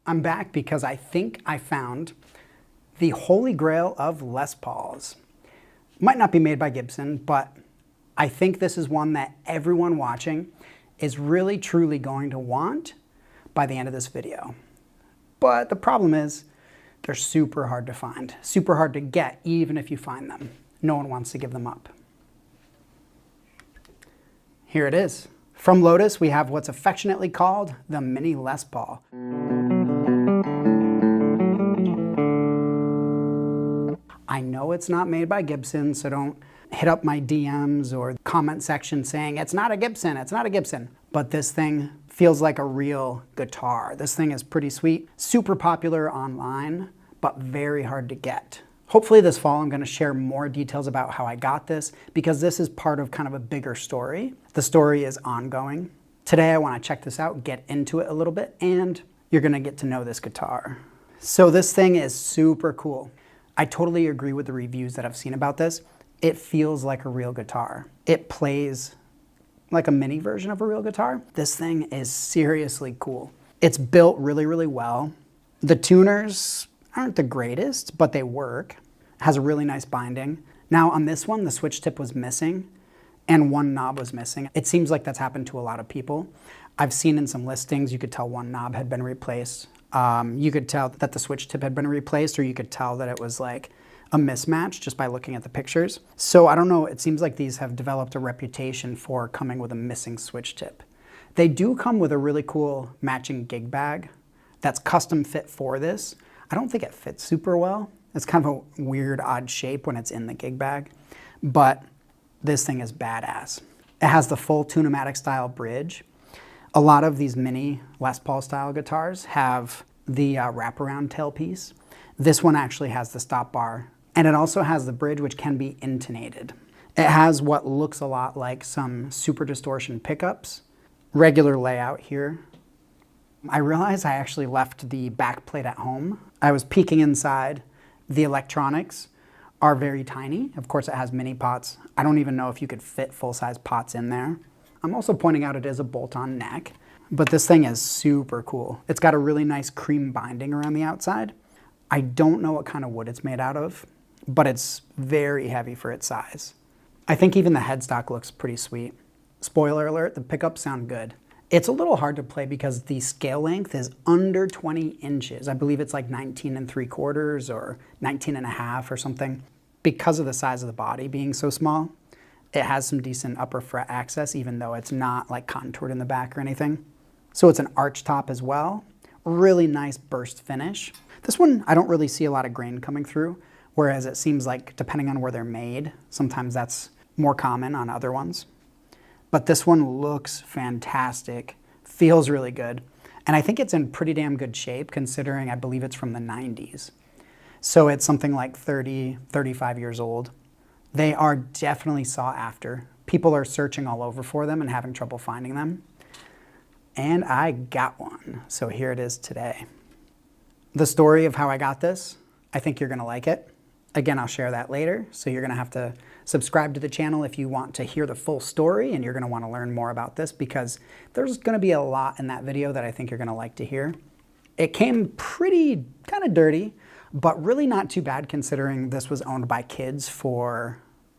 I'm back because I think I found the holy grail of Les Pauls. Might not be made by Gibson, but I think this is one that everyone watching is really truly going to want by the end of this video. But the problem is they're super hard to find, super hard to get, even if you find them. No one wants to give them up. Here it is. From Lotus, we have what's affectionately called the Mini Les Paul. I know it's not made by Gibson, so don't hit up my DMs or comment section saying, it's not a Gibson, it's not a Gibson. But this thing feels like a real guitar. This thing is pretty sweet, super popular online, but very hard to get. Hopefully this fall I'm gonna share more details about how I got this because this is part of kind of a bigger story. The story is ongoing. Today I wanna check this out, get into it a little bit, and you're gonna get to know this guitar. So this thing is super cool. I totally agree with the reviews that I've seen about this. It feels like a real guitar. It plays like a mini version of a real guitar. This thing is seriously cool. It's built really, really well. The tuners aren't the greatest, but they work. It has a really nice binding. Now on this one, the switch tip was missing and one knob was missing. It seems like that's happened to a lot of people. I've seen in some listings, you could tell one knob had been replaced. You could tell that the switch tip had been replaced, or you could tell that it was like a mismatch just by looking at the pictures. So I don't know, it seems like these have developed a reputation for coming with a missing switch tip. They do come with a really cool matching gig bag that's custom fit for this. I don't think it fits super well. It's kind of a weird, odd shape when it's in the gig bag, but this thing is badass. It has the full Tune-o-matic style bridge. A lot of these mini Les Paul style guitars have the wraparound tailpiece. This one actually has the stop bar, and it also has the bridge, which can be intonated. It has what looks a lot like some super distortion pickups. Regular layout here. I realized I actually left the back plate at home. I was peeking inside. The electronics are very tiny. Of course, it has mini pots. I don't even know if you could fit full-size pots in there. I'm also pointing out it is a bolt-on neck, but this thing is super cool. It's got a really nice cream binding around the outside. I don't know what kind of wood it's made out of, but it's very heavy for its size. I think even the headstock looks pretty sweet. Spoiler alert, the pickups sound good. It's a little hard to play because the scale length is under 20 inches. I believe it's like 19 3/4 or 19 1/2 or something. Because of the size of the body being so small, it has some decent upper fret access, even though it's not like contoured in the back or anything. So it's an arch top as well. Really nice burst finish. This one, I don't really see a lot of grain coming through, whereas it seems like depending on where they're made, sometimes that's more common on other ones. But this one looks fantastic, feels really good. And I think it's in pretty damn good shape considering I believe it's from the 90s. So it's something like 30, 35 years old. They are definitely sought after. People are searching all over for them and having trouble finding them. And I got one, so here it is today. The story of how I got this, I think you're gonna like it. Again, I'll share that later, so you're gonna have to subscribe to the channel if you want to hear the full story and you're gonna wanna learn more about this because there's gonna be a lot in that video that I think you're gonna like to hear. It came pretty kind of dirty, but really not too bad considering this was owned by kids for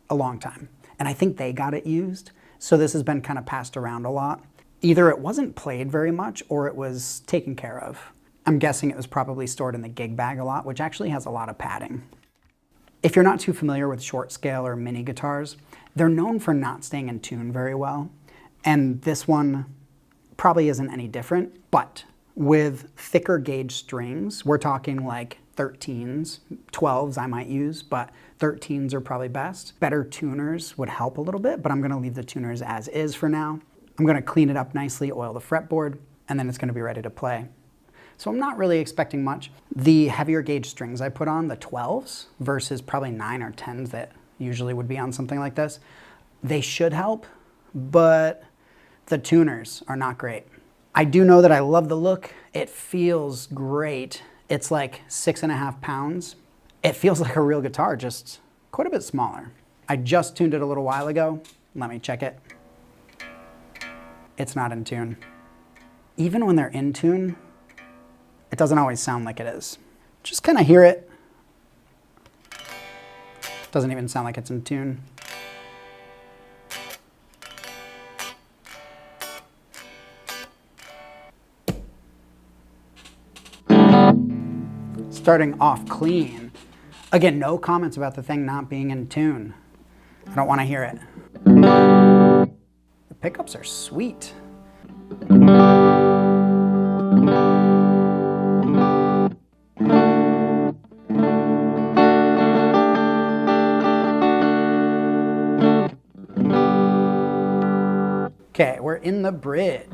a long time. And I think they got it used. So this has been kind of passed around a lot. Either it wasn't played very much or it was taken care of. I'm guessing it was probably stored in the gig bag a lot, which actually has a lot of padding. If you're not too familiar with short scale or mini guitars, they're known for not staying in tune very well. And this one probably isn't any different, but with thicker gauge strings, we're talking like 13s, 12s I might use, but 13s are probably best. Better tuners would help a little bit, but I'm gonna leave the tuners as is for now. I'm gonna clean it up nicely, oil the fretboard, and then it's gonna be ready to play. So I'm not really expecting much. The heavier gauge strings I put on, the 12s, versus probably 9 or 10s that usually would be on something like this, they should help, but the tuners are not great. I do know that I love the look. It feels great. It's like 6.5 pounds. It feels like a real guitar, just quite a bit smaller. I just tuned it a little while ago. Let me check it. It's not in tune. Even when they're in tune, It doesn't always sound like it is. Just kind of hear it. Doesn't even sound like it's in tune. Starting off clean. Again, no comments about the thing not being in tune. I don't want to hear it. The pickups are sweet. Okay, we're in the bridge.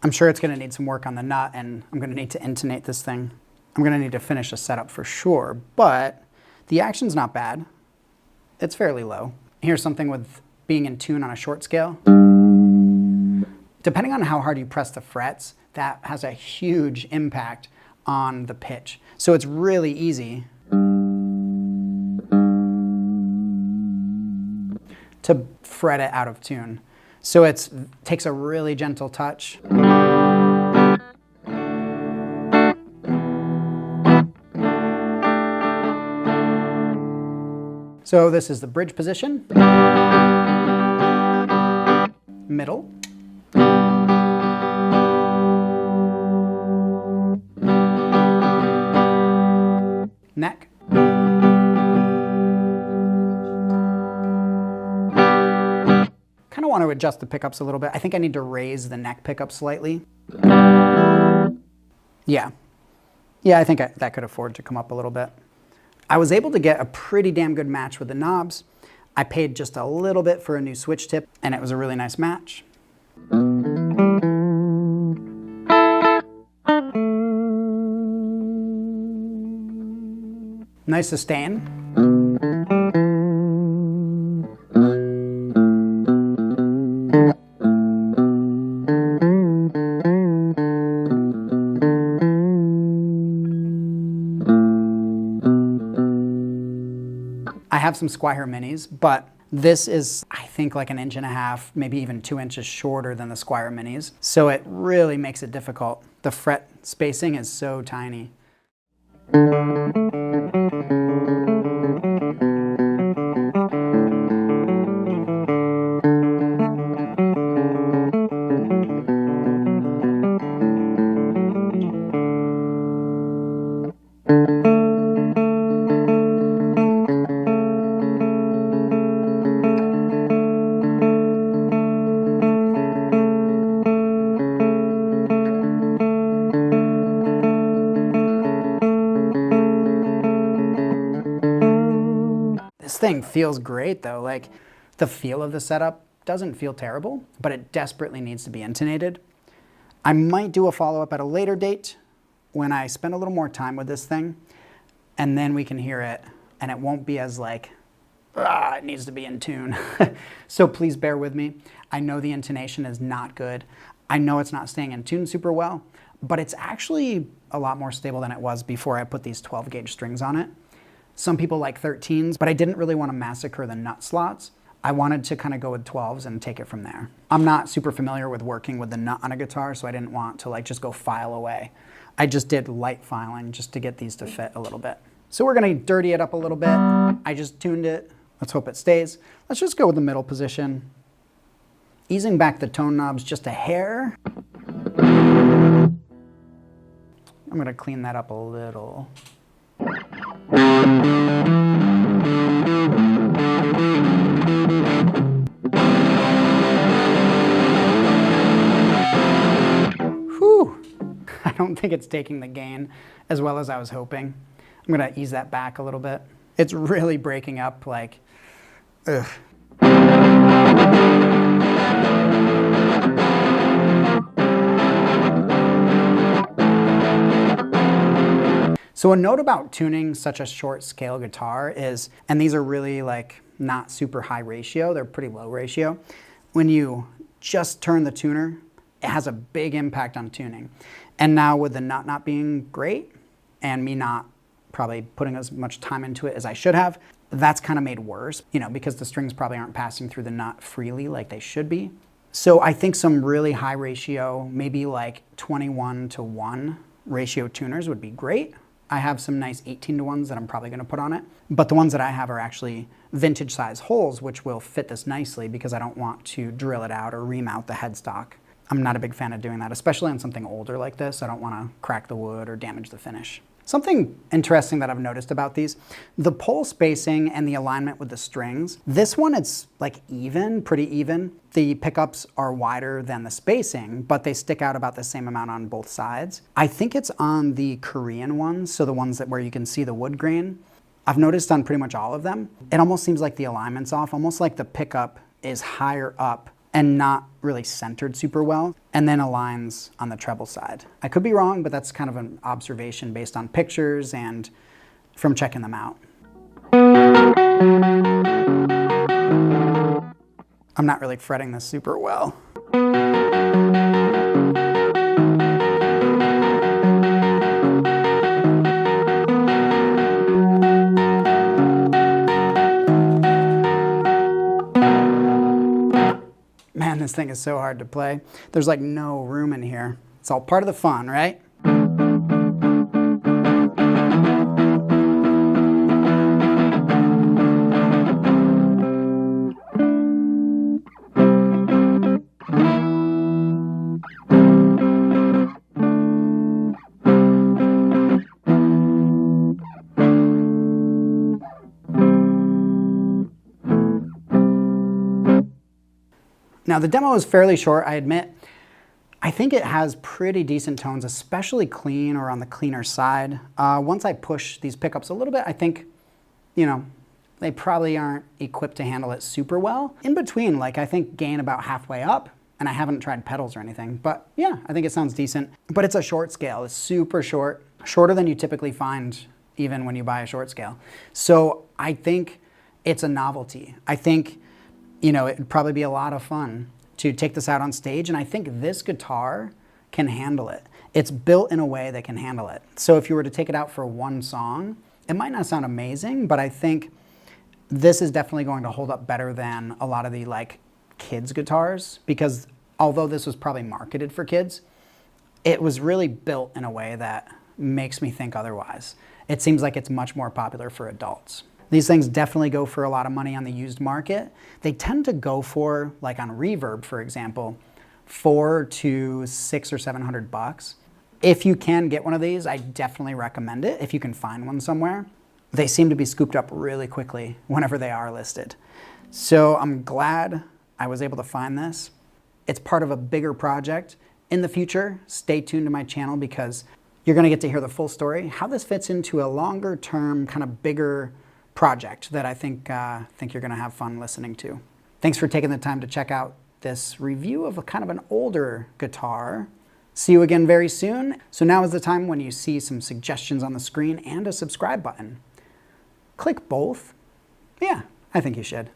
I'm sure it's going to need some work on the nut, and I'm going to need to intonate this thing. I'm going to need to finish the setup for sure, but the action's not bad. It's fairly low. Here's something with being in tune on a short scale. Depending on how hard you press the frets, that has a huge impact on the pitch. So it's really easy to fret it out of tune. So it takes a really gentle touch. So this is the bridge position, middle, neck, kind of want to adjust the pickups a little bit. I think I need to raise the neck pickup slightly. Yeah, I think that could afford to come up a little bit. I was able to get a pretty damn good match with the knobs. I paid just a little bit for a new switch tip, and it was a really nice match. Nice sustain. I have some Squier Minis, but this is, I think, like 1.5 inches, maybe even 2 inches shorter than the Squier Minis. So it really makes it difficult. The fret spacing is so tiny. This thing feels great though. Like, the feel of the setup doesn't feel terrible, but it desperately needs to be intonated. I might do a follow-up at a later date when I spend a little more time with this thing, and then we can hear it, and it won't be as like, it needs to be in tune. So please bear with me. I know the intonation is not good. I know it's not staying in tune super well, but it's actually a lot more stable than it was before I put these 12 gauge strings on it. Some people like 13s, but I didn't really want to massacre the nut slots. I wanted to kind of go with 12s and take it from there. I'm not super familiar with working with the nut on a guitar, so I didn't want to like just go file away. I just did light filing just to get these to fit a little bit. So we're gonna dirty it up a little bit. I just tuned it. Let's hope it stays. Let's just go with the middle position. Easing back the tone knobs just a hair. I'm gonna clean that up a little. Whew. I don't think it's taking the gain as well as I was hoping. I'm gonna ease that back a little bit. It's really breaking up, like, ugh. So a note about tuning such a short scale guitar is, and these are really like not super high ratio, they're pretty low ratio. When you just turn the tuner it has a big impact on tuning. And now with the nut not being great and me not probably putting as much time into it as I should have, that's kind of made worse, you know, because the strings probably aren't passing through the nut freely like they should be. So I think some really high ratio, maybe like 21:1 ratio tuners would be great. I have some nice 18:1s that I'm probably going to put on it. But the ones that I have are actually vintage size holes, which will fit this nicely because I don't want to drill it out or remount the headstock. I'm not a big fan of doing that, especially on something older like this. I don't want to crack the wood or damage the finish. Something interesting that I've noticed about these, the pole spacing and the alignment with the strings. This one, it's like even, pretty even. The pickups are wider than the spacing, but they stick out about the same amount on both sides. I think it's on the Korean ones, so the ones where you can see the wood grain. I've noticed on pretty much all of them, it almost seems like the alignment's off, almost like the pickup is higher up and not really centered super well, and then aligns on the treble side. I could be wrong, but that's kind of an observation based on pictures and from checking them out. I'm not really fretting this super well. Man, this thing is so hard to play. There's like no room in here. It's all part of the fun, right? Now the demo is fairly short, I admit. I think it has pretty decent tones, especially clean or on the cleaner side. Once I push these pickups a little bit, I think, you know, they probably aren't equipped to handle it super well. In between, like I think gain about halfway up, and I haven't tried pedals or anything, but yeah, I think it sounds decent. But it's a short scale, it's super short, shorter than you typically find even when you buy a short scale. So I think it's a novelty. I think, you know, it'd probably be a lot of fun to take this out on stage, and I think this guitar can handle it. It's built in a way that can handle it. So if you were to take it out for one song, it might not sound amazing, but I think this is definitely going to hold up better than a lot of the like kids guitars, because although this was probably marketed for kids, it was really built in a way that makes me think otherwise. It seems like it's much more popular for adults. These things definitely go for a lot of money on the used market. They tend to go for, like on Reverb, for example, $400 to $600 or $700. If you can get one of these, I definitely recommend it if you can find one somewhere. They seem to be scooped up really quickly whenever they are listed. So I'm glad I was able to find this. It's part of a bigger project. In the future, stay tuned to my channel because you're gonna get to hear the full story, how this fits into a longer term, kind of bigger project that I think you're gonna have fun listening to. Thanks for taking the time to check out this review of a kind of an older guitar. See you again very soon. So now is the time when you see some suggestions on the screen and a subscribe button. Click both. Yeah, I think you should.